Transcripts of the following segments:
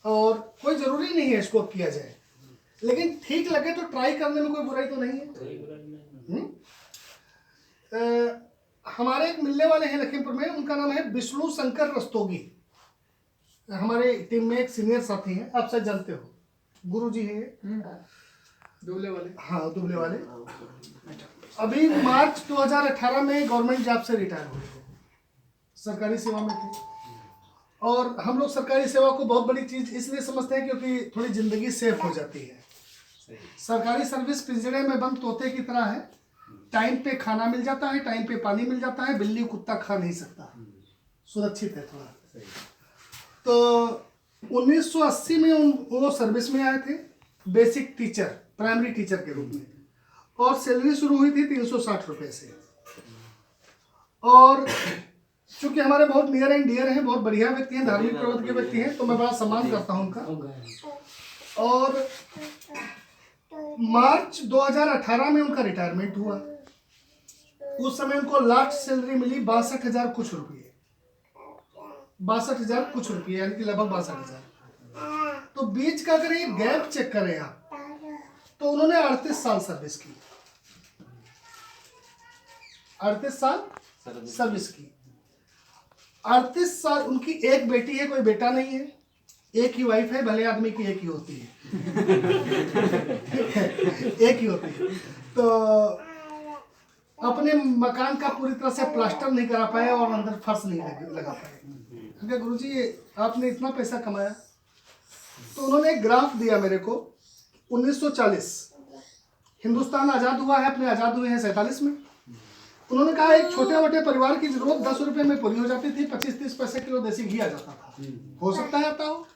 और कोई ज़रूरी नहीं है इसको किया जाए, लेकिन ठीक लगे तो ट्राई करने में कोई बुराई तो नहीं है। हमारे एक मिलने वाले हैं लखीमपुर में, उनका नाम है विष्णु शंकर रस्तोगी। हमारे टीम में एक सीनियर साथी हैं, आप शायद जानते हो, गुरु जी हैं दुबले वाले। हाँ, दुबले वाले। अभी मार्च 2018 में गवर्नमेंट जॉब से रिटायर हुए थे, सरकारी सेवा में थे। और हम लोग सरकारी सेवा को बहुत बड़ी चीज़ इसलिए समझते हैं क्योंकि थोड़ी ज़िंदगी सेफ हो जाती है। सरकारी सर्विस पिंजरे में बंद तोते की तरह है, टाइम पे खाना मिल जाता है, टाइम पे पानी मिल जाता है, बिल्ली कुत्ता खा नहीं सकता, सुरक्षित है थोड़ा। तो 1980 में वो सर्विस में आए थे, बेसिक टीचर, प्राइमरी टीचर के रूप में, और सैलरी शुरू हुई थी 360 रुपये से। और चूँकि हमारे बहुत नियर एंड डियर हैं, बहुत बढ़िया व्यक्ति हैं, धार्मिक प्रवृत्ति के व्यक्ति हैं, तो मैं बड़ा सम्मान करता हूँ उनका। और मार्च 2018 में उनका रिटायरमेंट हुआ। उस समय उनको लास्ट सैलरी मिली 62,000 कुछ रुपये, 62,000 कुछ रुपये, यानी कि लगभग 62,000। तो बीच का अगर एक गैप चेक करें आप, तो उन्होंने 38 साल सर्विस की, 38 साल सर्विस की। 38 साल। उनकी एक बेटी है, कोई बेटा नहीं है, एक ही वाइफ है, भले आदमी की एक ही होती है एक ही होती है। तो अपने मकान का पूरी तरह से प्लास्टर नहीं करा पाए और अंदर फर्श नहीं लगा पाए। क्योंकि गुरुजी आपने इतना पैसा कमाया, तो उन्होंने एक ग्राफ दिया मेरे को। 1940 हिंदुस्तान आज़ाद हुआ है, अपने आज़ाद हुए हैं 47 में। उन्होंने कहा एक छोटे मोटे परिवार की जरूरत 10 रुपए में पूरी हो जाती थी, 25-30 पैसे किलो देसी घी आ जाता था। हो सकता है आता हो।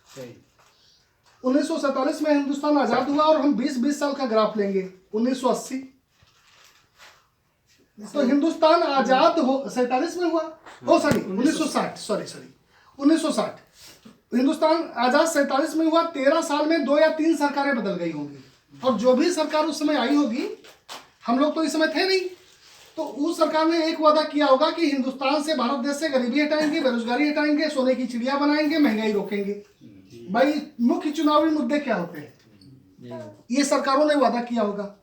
1947 में हिंदुस्तान आज़ाद हुआ, और हम 20-20 साल का ग्राफ लेंगे। 1980 तो हिंदुस्तान आज़ाद हो 47 में हुआ, हो सॉरी 1960, सॉरी 1960 हिंदुस्तान आज़ाद 47 में हुआ। 13 साल में 2 या 3 सरकारें बदल गई होंगी, और जो भी सरकार उस समय आई होगी, हम लोग तो इस समय थे नहीं, तो उस सरकार ने एक वादा किया होगा कि हिंदुस्तान से, भारत देश से गरीबी हटाएंगे, बेरोजगारी हटाएंगे, सोने की चिड़िया बनाएंगे, महंगाई रोकेंगे। भाई मुख्य चुनावी मुद्दे क्या होते हैं, ये सरकारों ने वादा किया होगा।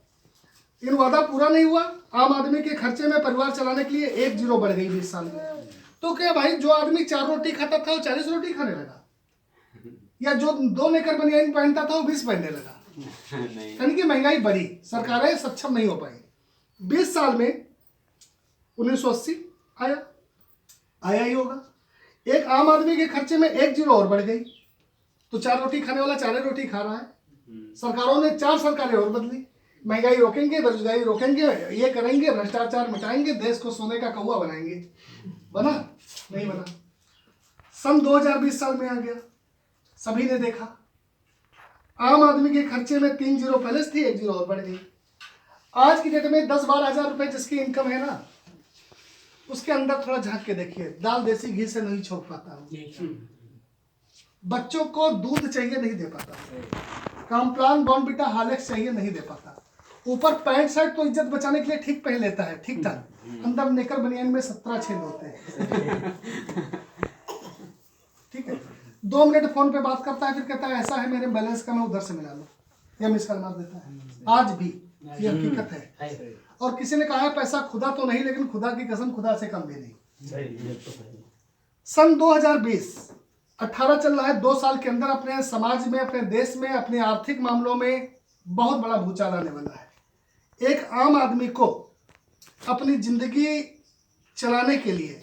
इन वादा पूरा नहीं हुआ। आम आदमी के खर्चे में परिवार चलाने के लिए 1 जीरो बढ़ गई 20 साल में। तो क्या भाई, जो आदमी 4 रोटी खाता था वो 40 रोटी खाने लगा, या जो 2 नेकर बनियान पहनता था वो 20 पहनने लगा। यानी कि महंगाई बढ़ी, सरकारें सक्षम नहीं हो पाई। 20 साल में 1980 आया ही होगा। एक आम आदमी के खर्चे में 1 जीरो और बढ़ गई, तो 4 रोटी खाने वाला 4 रोटी खा रहा है। सरकारों ने 4 सरकारें और बदली, महंगाई रोकेंगे, बेरोजगारी रोकेंगे, ये करेंगे, भ्रष्टाचार मिटाएंगे, देश को सोने का कौवा बनाएंगे। बना नहीं बना। सन 2020 साल में आ गया, सभी ने देखा आम आदमी के खर्चे में 3 जीरो पहले थी, 1 जीरो और बढ़ गई। आज की डेट में 10-12 हज़ार रुपए जिसकी इनकम है ना, उसके अंदर थोड़ा झांक के देखिए, दाल देसी घी से नहीं छोड़ पाता हूँ, बच्चों को दूध चाहिए नहीं दे पाता, कॉम्प्लान बॉर्नविटा हार्लिक्स चाहिए नहीं दे पाता, ऊपर पैंट शर्ट तो इज्जत बचाने के लिए ठीक पहन लेता है, ठीक ठाक, अंदर नेकर बनियान में 17 छेद होते हैं ठीक है। 2 मिनट फोन पे बात करता है, फिर कहता है ऐसा है मेरे बैलेंस का, मैं उधर से मिला लो, या मिस कॉल मार देता है। आज भी ये हकीकत है। और किसी ने कहा है पैसा खुदा तो नहीं, लेकिन खुदा की कसम खुदा से कम भी नहीं। सन 2020 18 चल रहा है। 2 साल के अंदर अपने समाज में, अपने देश में, अपने आर्थिक मामलों में बहुत बड़ा भूचाल आने वाला है। एक आम आदमी को अपनी जिंदगी चलाने के लिए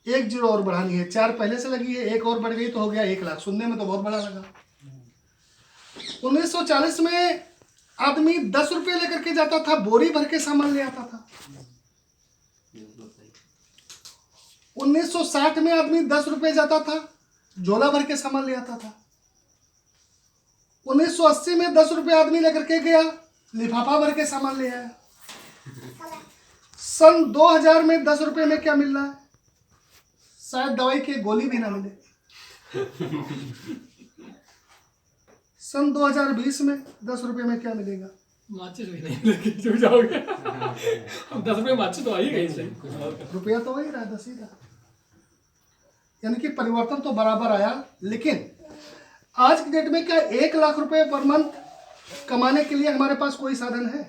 1 जीरो और बढ़ानी है। 4 पहले से लगी है, 1 और बढ़ गई तो हो गया 1 लाख। सुनने में तो बहुत बड़ा लगा। 1940 में आदमी 10 रुपये लेकर के जाता था, बोरी भर के सामान ले आता था। 1960 में आदमी 10 रुपये जाता था, झोला भर के सामान ले आता था। 1980 में 10 रुपये आदमी लेकर के गया, लिफाफा भर के सामान ले आया। सन 2000 में 10 रुपये में क्या मिल रहा है? शायद दवाई की गोली भी ना मिले। सन 2020 में 10 रुपये में क्या मिलेगा? माचिस भी नहीं लेके जो जाओगे 10 रुपये माचिस तो आई कहीं से, रुपया तो वही रहा 10 ही रहा। यानी कि परिवर्तन तो बराबर आया, लेकिन आज की डेट में क्या 1 लाख रुपए पर मंथ कमाने के लिए हमारे पास कोई साधन है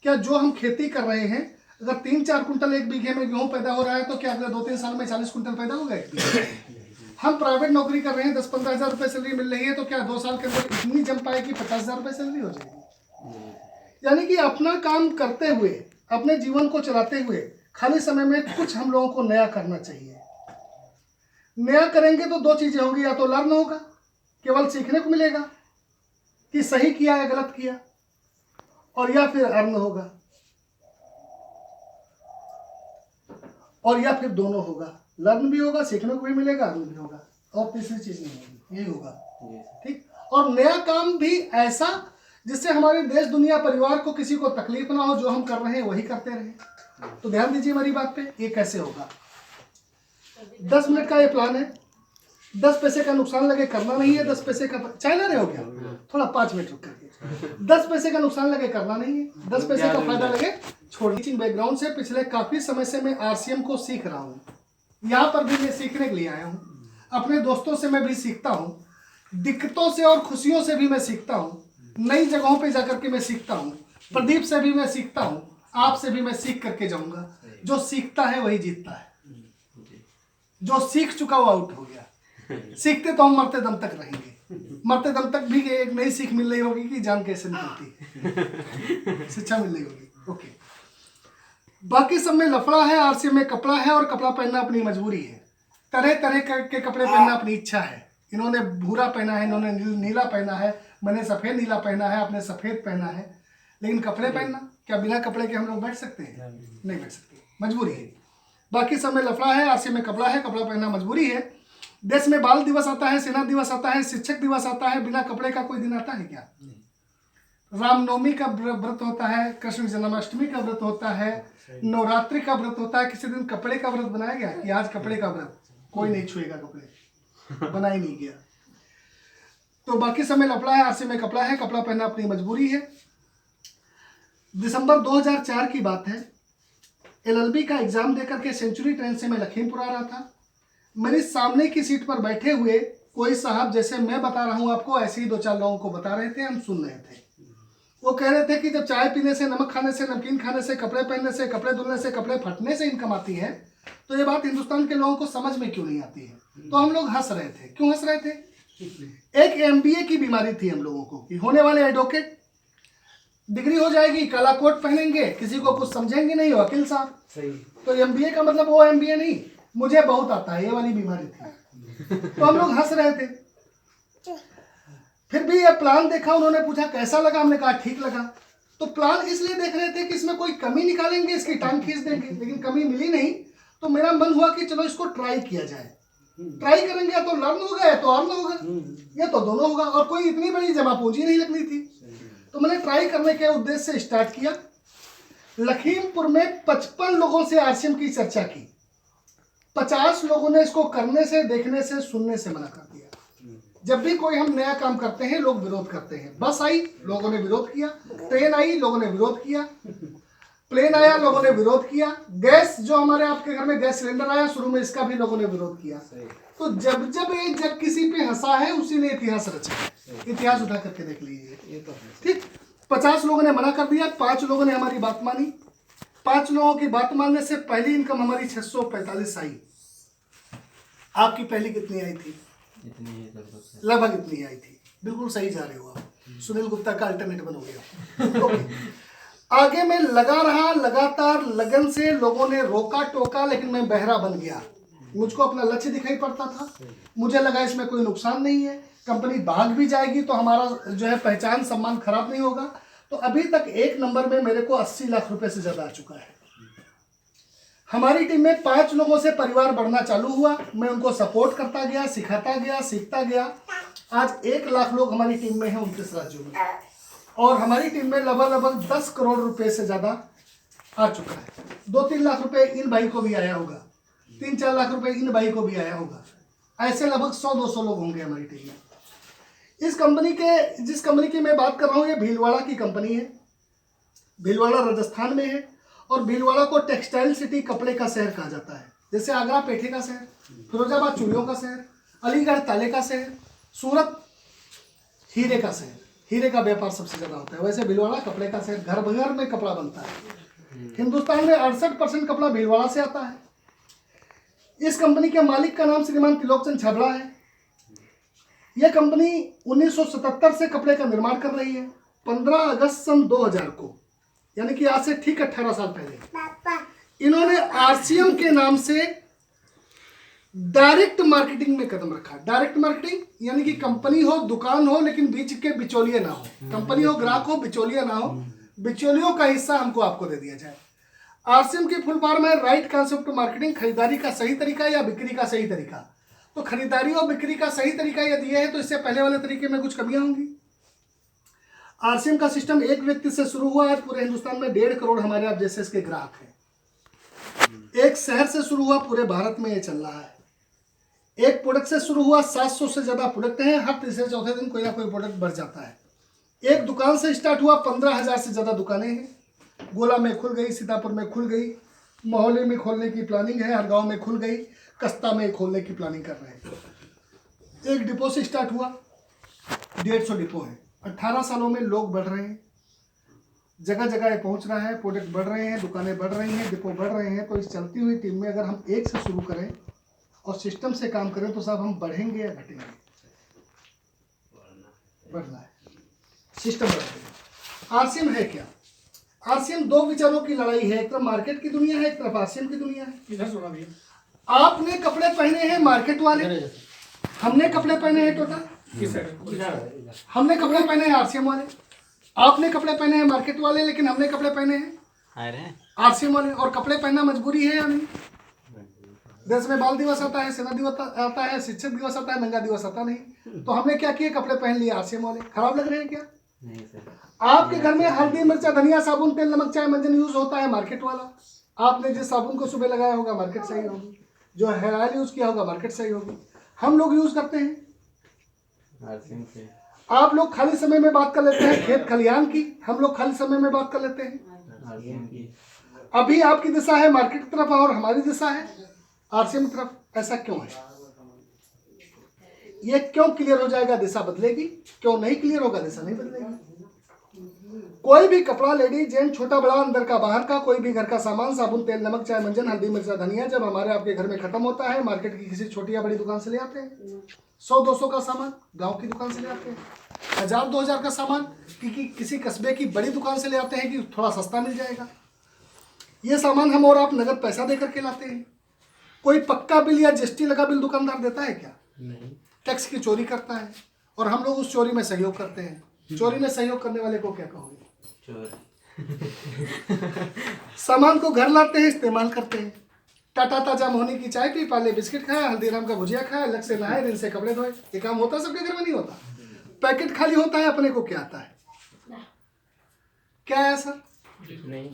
क्या? जो हम खेती कर रहे हैं, अगर 3-4 कुंटल एक बीघे में गेहूं पैदा हो रहा है तो क्या अगले 2-3 साल में 40 कुंटल पैदा होगा एक बीघे? हम प्राइवेट नौकरी कर रहे हैं, 10-15 हज़ार रुपये सैलरी मिल रही है, तो क्या 2 साल के अंदर इतनी जम पाएगी 50 हज़ार रुपये सैलरी हो जाएगी? यानी कि अपना काम करते हुए, अपने जीवन को चलाते हुए खाली समय में कुछ हम लोगों को नया करना चाहिए। नया करेंगे तो 2 चीजें होंगी, या तो लर्न होगा, केवल सीखने को मिलेगा कि सही किया या गलत किया, और या फिर अर्न होगा, और या फिर दोनों होगा। लर्न भी होगा, सीखने को भी मिलेगा, अर्न भी होगा, और तीसरी चीज नहीं होगी, यही होगा। ठीक। और नया काम भी ऐसा जिससे हमारे देश दुनिया परिवार को किसी को तकलीफ ना हो, जो हम कर रहे हैं वही करते रहे। तो ध्यान दीजिए मेरी बात पे, ये कैसे होगा। 10 मिनट का ये प्लान है, 10 पैसे का नुकसान लगे करना नहीं है। 10 पैसे का चाय ना रहे हो क्या? थोड़ा 5 मिनट रुक करके। 10 पैसे का नुकसान लगे करना नहीं है, 10 पैसे का फायदा लगे छोड़। टीचिंग बैकग्राउंड से पिछले काफी समय से मैं आरसीएम को सीख रहा हूँ। यहाँ पर भी मैं सीखने के लिए आया हूँ। अपने दोस्तों से मैं भी सीखता हूँ, दिक्कतों से और खुशियों से भी मैं सीखता हूँ, नई जगहों पे जाकर के मैं सीखता हूँ। प्रदीप से भी मैं सीखता हूँ, आपसे भी मैं सीख करके जाऊंगा। जो सीखता है वही जीतता है, जो सीख चुका वो आउट हो गया। सीखते तो हम मरते दम तक रहेंगे, मरते दम तक भी एक नई सीख मिल रही होगी कि जान कैसे निकलती है, शिक्षा मिल रही होगी। ओके, बाकी सब में लफड़ा है, आरसीएम में कपड़ा है, और कपड़ा पहनना अपनी मजबूरी है। तरह तरह के कपड़े पहनना अपनी इच्छा है। इन्होंने भूरा पहना है, इन्होंने नीला पहना है, मैंने सफ़ेद नीला पहना है, आपने सफ़ेद पहना है। लेकिन कपड़े पहनना, क्या बिना कपड़े के हम लोग बैठ सकते हैं? नहीं बैठ सकते, मजबूरी है। बाकी सब में लफड़ा है, आरसीएम में कपड़ा है, कपड़ा पहनना मजबूरी है। देश में बाल दिवस आता है, सेना दिवस आता है, शिक्षक दिवस आता है, बिना कपड़े का कोई दिन आता है क्या? रामनवमी का व्रत होता है, कृष्ण जन्माष्टमी का व्रत होता है, नवरात्रि का व्रत होता है। किसी दिन कपड़े का व्रत बनाया गया कि आज कपड़े का व्रत? कोई नहीं छुएगा कपड़े, बना ही नहीं गया। तो बाकी समय लफड़ा है, आरसीएम में कपड़ा है, कपड़ा पहनना अपनी मजबूरी है। दिसंबर 2004 की बात है, एलएलबी का एग्जाम देकर के सेंचुरी ट्रेन से मैं लखीमपुर आ रहा था। मेरी सामने की सीट पर बैठे हुए कोई साहब, जैसे मैं बता रहा हूँ आपको, ऐसे ही 2-4 लोगों को बता रहे थे, हम सुन रहे थे। वो कह रहे थे कि जब चाय पीने से, नमक खाने से, नमकीन खाने से, कपड़े पहनने से, कपड़े धुलने से, कपड़े फटने से इनकम आती है, तो ये बात हिंदुस्तान के लोगों को समझ में क्यों नहीं आती है? तो हम लोग हंस रहे थे। क्यों हंस रहे थे? एक एमबीए की बीमारी थी हम लोगों को कि होने वाले एडवोकेट, डिग्री हो जाएगी, काला कोट पहनेंगे, किसी को कुछ समझेंगे नहीं, वकील साहब। सही। तो एमबीए का मतलब वो एमबीए नहीं, मुझे बहुत आता है, ये वाली बीमारी थी। तो हम लोग हंस रहे थे। फिर भी ये प्लान देखा, उन्होंने पूछा कैसा लगा, हमने कहा ठीक लगा। तो प्लान इसलिए देख रहे थे कि इसमें कोई कमी निकालेंगे, इसकी टांग खींच देंगे, लेकिन कमी मिली नहीं। तो मेरा मन हुआ कि चलो इसको ट्राई किया जाए। ट्राई करेंगे, या तो लर्न होगा या तो अर्न होगा, या तो दोनों होगा, और कोई इतनी बड़ी जमा पूंजी नहीं लगनी थी। तो मैंने ट्राई करने के उद्देश्य से स्टार्ट किया। लखीमपुर में 55 लोगों से आरसीएम की चर्चा की, 50 लोगों ने इसको करने से, देखने से, सुनने से मना कर दिया। जब भी कोई हम नया काम करते हैं, लोग विरोध करते हैं। बस आई, लोगों ने विरोध किया। ट्रेन आई, लोगों ने विरोध किया। प्लेन आया, लोगों ने विरोध किया। गैस, जो हमारे आपके घर में गैस सिलेंडर आया शुरू में, इसका भी लोगों ने विरोध किया। तो जब किसी पे हंसा है, उसी ने इतिहास रचा है। इतिहास उठा करके देख लीजिए। ठीक, 50 लोगों ने मना कर दिया, 5 लोगों ने हमारी बात मानी। 5 लोगों की बात मानने से पहली इनकम हमारी 645 आई। आपकी पहली कितनी आई थी? लगभग इतनी आई थी। बिल्कुल सही जा रहे हो आप। सुनील गुप्ता का अल्टरनेट बन गया। आगे मैं लगा रहा, लगातार लगन से लोगों ने रोका टोका, लेकिन मैं बहरा बन गया। मुझको अपना लक्ष्य दिखाई पड़ता था। मुझे लगा इसमें कोई नुकसान नहीं है, कंपनी भाग भी जाएगी तो हमारा जो है पहचान सम्मान खराब नहीं होगा। तो अभी तक 1 नंबर में मेरे को 80 लाख रुपए से ज्यादा आ चुका है। हमारी टीम में 5 लोगों से परिवार बढ़ना चालू हुआ। मैं उनको सपोर्ट करता गया, सिखाता गया, सीखता गया। आज 1 लाख लोग हमारी टीम में हैं 29 राज्यों में, और हमारी टीम में लगभग 10 करोड़ रुपए से ज्यादा आ चुका है। 2-3 लाख रुपए इन भाई को भी आया होगा, 3-4 लाख रुपए इन भाई को भी आया होगा। ऐसे लगभग 100-200 लोग होंगे हमारी टीम में। इस कंपनी के, जिस कंपनी की मैं बात कर रहा हूँ, ये भीलवाड़ा की कंपनी है। भीलवाड़ा राजस्थान में है, और भीलवाड़ा को टेक्सटाइल सिटी, कपड़े का शहर कहा जाता है। जैसे आगरा पेठे का शहर, फिरोजाबाद चूड़ियों का शहर, अलीगढ़ ताले का शहर, सूरत हीरे का शहर, हीरे का व्यापार सबसे ज्यादा होता है। वैसे भीलवाड़ा कपड़े का शहर, घर घर में कपड़ा बनता है। हिंदुस्तान में 68% कपड़ा भीलवाड़ा से आता है। इस कंपनी के मालिक का नाम श्रीमान त्रिलोकचंद छाबड़ा है। यह कंपनी 1977 से कपड़े का निर्माण कर रही है। 15 अगस्त सन 2000 को, यानी कि आज से ठीक 18 साल पहले, इन्होंने आरसीएम के नाम से डायरेक्ट मार्केटिंग में कदम रखा। डायरेक्ट मार्केटिंग यानी कि कंपनी हो, दुकान हो, लेकिन बीच के बिचौलिए ना हो। कंपनी हो, ग्राहक हो, बिचौलिया ना हो। बिचौलियों का हिस्सा हमको आपको दे दिया जाए। आरसीएम की फुल फॉर्म है राइट कॉन्सेप्ट मार्केटिंग, खरीदारी का सही तरीका या बिक्री का सही तरीका। तो खरीदारी और बिक्री का सही तरीका यदि है तो इससे पहले वाले तरीके में कुछ कमियां होंगी। आरसीएम का सिस्टम एक व्यक्ति से शुरू हुआ। आज पूरे हिंदुस्तान में 1.5 करोड़ हमारे आप जैसे इसके ग्राहक हैं। एक शहर से शुरू हुआ, पूरे भारत में ये चल रहा है। एक प्रोडक्ट से शुरू हुआ, 700 से ज्यादा प्रोडक्ट हैं। हर तीसरे चौथे दिन कोई ना कोई प्रोडक्ट बढ़ जाता है। एक दुकान से स्टार्ट हुआ, 15,000 से ज्यादा दुकानें हैं। गोला में खुल गई, सीतापुर में खुल गई, मोहल्ले में खोलने की प्लानिंग है, हर गांव में खुल गई, कस्ता में खोलने की प्लानिंग कर रहे हैं। एक डिपो से स्टार्ट हुआ, 150 डिपो है। 18 सालों में लोग बढ़ रहे हैं, जगह जगह ये पहुंच रहा है, प्रोडक्ट बढ़ रहे हैं, दुकानें बढ़ रही हैं, डिपो बढ़ रहे हैं। तो इस चलती हुई टीम में अगर हम एक से शुरू करें और सिस्टम से काम करें तो साहब हम बढ़ेंगे या घटेंगे? बढ़ना है, सिस्टम बढ़ेगा। आरसीएम है क्या? आरसीएम दो विचारों की लड़ाई है। एक तरफ मार्केट की दुनिया है, एक तरफ आरसीएम की दुनिया है। इधर सुना भैया। आपने कपड़े पहने हैं मार्केट वाले, हमने कपड़े पहने हैं टोटल, हमने कपड़े पहने हैं आरसीएम वाले। आपने कपड़े पहने हैं मार्केट वाले, लेकिन हमने कपड़े पहने हैं आरसीएम वाले। और कपड़े पहनना मजबूरी है या नहीं? देश में बाल दिवस आता है, सेना दिवस आता है, शिक्षक दिवस आता है, नंगा दिवस आता नहीं। तो हमने क्या किया? कपड़े पहन लिए आरसीएम वाले। खराब लग रहे हैं क्या? नहीं सर। आपके घर में हल्दी, मिर्चा, धनिया, साबुन, तेल, नमक, चाय, मंजन यूज होता है, मार्केट वाला। आपने जिस साबुन को सुबह लगाया होगा मार्केट सही होगी, जो हेयर ऑयल यूज किया होगा मार्केट सही होगी। हम लोग यूज करते हैं आरसीएम से। आप लोग खाली समय में बात कर लेते हैं खेत खलिहान की, हम लोग खाली समय में बात कर लेते हैं आरसीएम की। अभी आपकी दिशा है मार्केट की तरफ और हमारी दिशा है आरसीएम की तरफ। ऐसा क्यों है? ये क्यों क्लियर हो जाएगा? दिशा बदलेगी। क्यों नहीं क्लियर होगा? दिशा नहीं बदलेगी। कोई भी कपड़ा, लेडीज जेंट, छोटा बड़ा, अंदर का बाहर का, कोई भी घर का सामान, साबुन, तेल, नमक, चाय, मंजन, हल्दी, मिर्चा, धनिया, जब हमारे आपके घर में खत्म होता है, मार्केट की किसी छोटी या बड़ी दुकान से ले आते हैं। 100-200 का सामान गांव की दुकान से ले आते हैं। 1000-2000 का सामान किसी कस्बे की बड़ी दुकान से ले आते हैं कि थोड़ा सस्ता मिल जाएगा। ये सामान हम और आप नगद पैसा दे करके लाते हैं। कोई पक्का बिल या जीएसटी लगा बिल दुकानदार देता है क्या? नहीं। टैक्स की चोरी करता है और हम लोग उस चोरी में सहयोग करते हैं। चोरी में सहयोग करने वाले को क्या कहोगे? चोर। सामान को घर लाते हैं, इस्तेमाल करते हैं। टाटा ताजा मोहनी की चाय पी, पाले बिस्किट खाया, हल्दीराम का भुजिया खाया, अलग से नहाए, दिन से कपड़े धोए। ये काम होता है सबके घर में? नहीं होता। पैकेट खाली होता है, अपने को क्या आता है? क्या है सर? नहीं।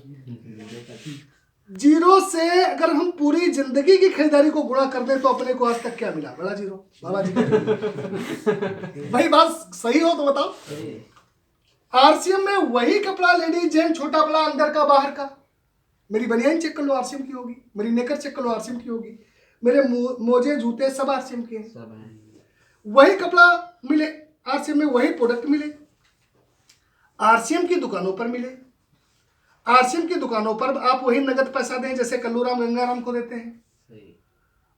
जीरो से अगर हम पूरी जिंदगी की खरीदारी को गुणा कर दें तो अपने को आज तक क्या मिला? बड़ा जीरो। बाबा जी भाई बात सही हो तो बताओ। आरसीएम में वही कपड़ा, लेडीज जेंट, छोटा बड़ा, अंदर का बाहर का। मेरी बनियान चेक कर लो आरसीएम की होगी, मेरी नेकर चेक कर लो आरसीएम की होगी, मेरे मोजे जूते सब आरसीएम के हैं। वही कपड़ा मिले आरसीएम में, वही प्रोडक्ट मिले आरसीएम की दुकानों पर मिले। आरसीएम की दुकानों पर आप वही नगद पैसा दें जैसे कल्लूराम गंगाराम को देते हैं,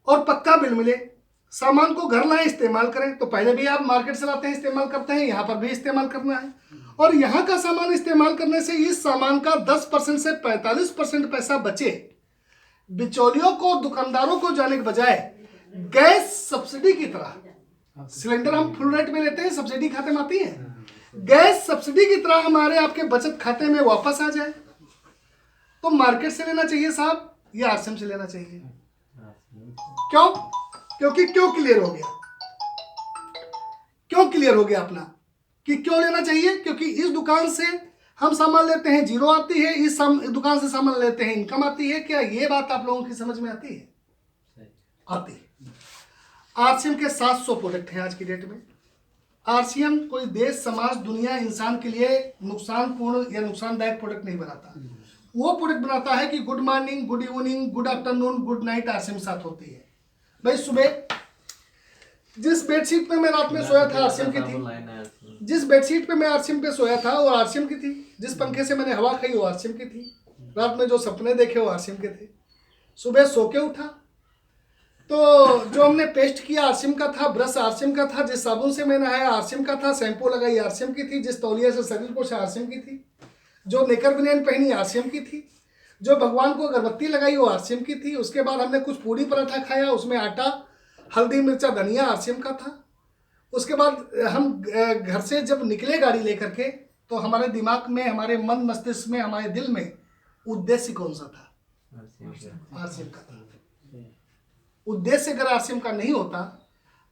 और पक्का बिल मिले। सामान को घर लाएं, इस्तेमाल करें। तो पहले भी आप मार्केट से लाते हैं, इस्तेमाल करते हैं, यहाँ पर भी इस्तेमाल करना है। और यहाँ का सामान इस्तेमाल करने से इस सामान का 10% से 45% पैसा बचे। बिचौलियों को, दुकानदारों को जाने के बजाय गैस सब्सिडी की तरह, सिलेंडर हम फुल रेट में लेते हैं, सब्सिडी खाते में आती है, गैस सब्सिडी की तरह हमारे आपके बचत खाते में वापस आ जाए। तो मार्केट से लेना चाहिए साहब या आरसीएम से लेना चाहिए? क्यों? क्योंकि क्यों क्लियर हो गया? क्यों क्लियर हो गया अपना कि क्यों लेना चाहिए? क्योंकि इस दुकान से हम सामान लेते हैं, जीरो आती है, इस दुकान से सामान लेते हैं, इनकम आती है। क्या ये बात आप लोगों की समझ में आती है? आती है। आरसीएम के 700 प्रोडक्ट हैं आज की डेट में। आरसीएम कोई देश, समाज, दुनिया, इंसान के लिए नुकसानपूर्ण या नुकसानदायक प्रोडक्ट नहीं बनाता। वो प्रोडक्ट बनाता है कि good morning, good evening, good afternoon, good night RCM साथ होती है। भाई सुबह जिस बेडशीट पे मैं रात में सोया था आरसीएम की थी, जिस बेडशीट पे मैं आरसीएम पे सोया था वो आरसीएम की थी, जिस पंखे से मैंने हवा खाई वो आरसीएम की थी, रात में जो सपने देखे वो आरसीएम के थे, सुबह सो के उठा तो जो हमने पेस्ट किया आरसीएम का था, ब्रश आरसीएम का था, जिस साबुन से मैं नहाया आरसीएम का था, शैम्पू लगाई आरसीएम की थी, जिस तौलिया से शरीर पोछा आरसीएम की थी, जो नेकर बनियान पहनी आरसीएम की थी, जो भगवान को अगरबत्ती लगाई वो आरसीएम की थी। उसके बाद हमने कुछ पूड़ी पराठा खाया, उसमें आटा, हल्दी, मिर्चा, धनिया आरसीएम का था। उसके बाद हम घर से जब निकले गाड़ी लेकर के तो हमारे दिमाग में, हमारे मन मस्तिष्क में, हमारे दिल में उद्देश्य कौन सा था? आरसीएम का था। उद्देश्य अगर आरसीएम का नहीं होता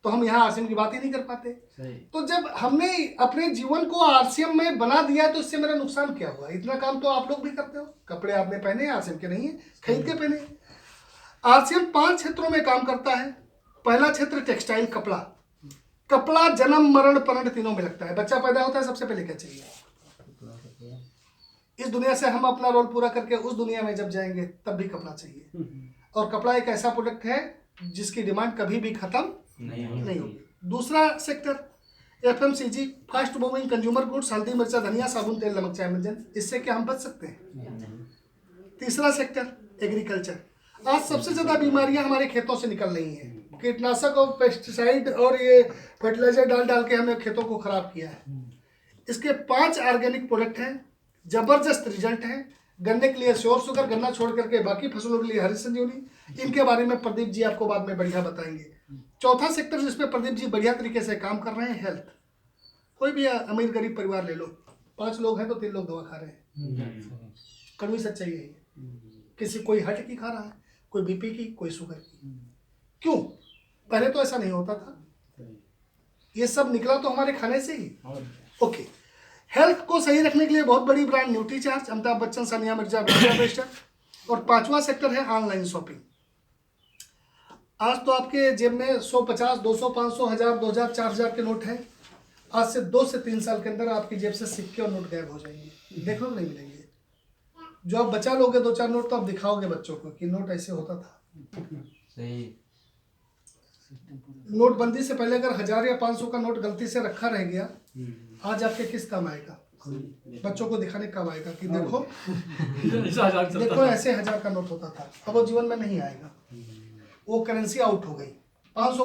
तो हम यहाँ आरसीएम की बात ही नहीं कर पाते। तो जब हमने अपने जीवन को आरसीएम में बना दिया तो इससे मेरा नुकसान क्या हुआ? इतना काम तो आप लोग भी करते हो, कपड़े आपने पहने आरसीएम के नहीं है, खरीद के पहने। आरसीएम 5 क्षेत्रों में काम करता है। पहला क्षेत्र टेक्सटाइल, कपड़ा। कपड़ा जन्म मरण परण तीनों में लगता है। बच्चा पैदा होता है सबसे पहले क्या चाहिए? इस दुनिया से हम अपना रोल पूरा करके उस दुनिया में जब जाएंगे तब भी कपड़ा चाहिए। और कपड़ा एक ऐसा प्रोडक्ट है जिसकी डिमांड कभी भी खत्म नहीं होगी। दूसरा sector FMCG, fast moving consumer goods, हल्दी, मिर्चा, धनिया, साबुन, तेल, नमक, चाय, मंजन। इससे क्या हम बच सकते हैं? तीसरा सेक्टर एग्रीकल्चर। आज सबसे ज्यादा बीमारियां हमारे खेतों से निकल रही हैं। कीटनाशक और पेस्टिसाइड और ये फर्टिलाइजर डाल डाल के हमने खेतों को खराब किया है। इसके 5 ऑर्गेनिक प्रोडक्ट हैं, जबरदस्त रिजल्ट हैं। गन्ने के लिए श्योर शुगर, गन्ना छोड़ करके बाकी फसलों के लिए हरी संजीवनी। इनके बारे में प्रदीप जी आपको बाद में बढ़िया बताएंगे। चौथा सेक्टर जिसपे प्रदीप जी बढ़िया तरीके से काम कर रहे हैं, हेल्थ। कोई भी अमीर गरीब परिवार ले लो, 5 लोग हैं तो 3 लोग दवा खा रहे हैं। कड़वी सच्चाई है ये। किसी कोई हार्ट की खा रहा है, कोई बीपी की, कोई शुगर की। क्यों? पहले तो ऐसा नहीं होता था। ये सब निकला तो हमारे खाने से ही। ओके, हेल्थ को सही रखने के लिए बहुत बड़ी brand Nutricharge, Amitabh Bachchan, Sania Mirza, brand ambassador. और 5वां सेक्टर है ऑनलाइन शॉपिंग। आज तो आपके जेब में 150, 200, 500, 1000, 2000, 4000 के नोट हैं। आज से 2 से 3 साल के अंदर आपकी जेब से सिक्के और नोट गायब हो जाएंगे, देखने को नहीं मिलेंगे। जो आप बचा लोगे 2-4 नोट तो आप दिखाओगे बच्चों को कि नोट ऐसे होता था। सही। नोटबंदी से पहले अगर 1000 या 500 का नोट गलती से रखा रह गया, आज आपके किस काम आएगा? बच्चों को दिखाने कब आएगा कि देखो देखो ऐसे 1000 का नोट होता था। अब वो जीवन में नहीं आएगा, वो करेंसी आउट हो गई। 500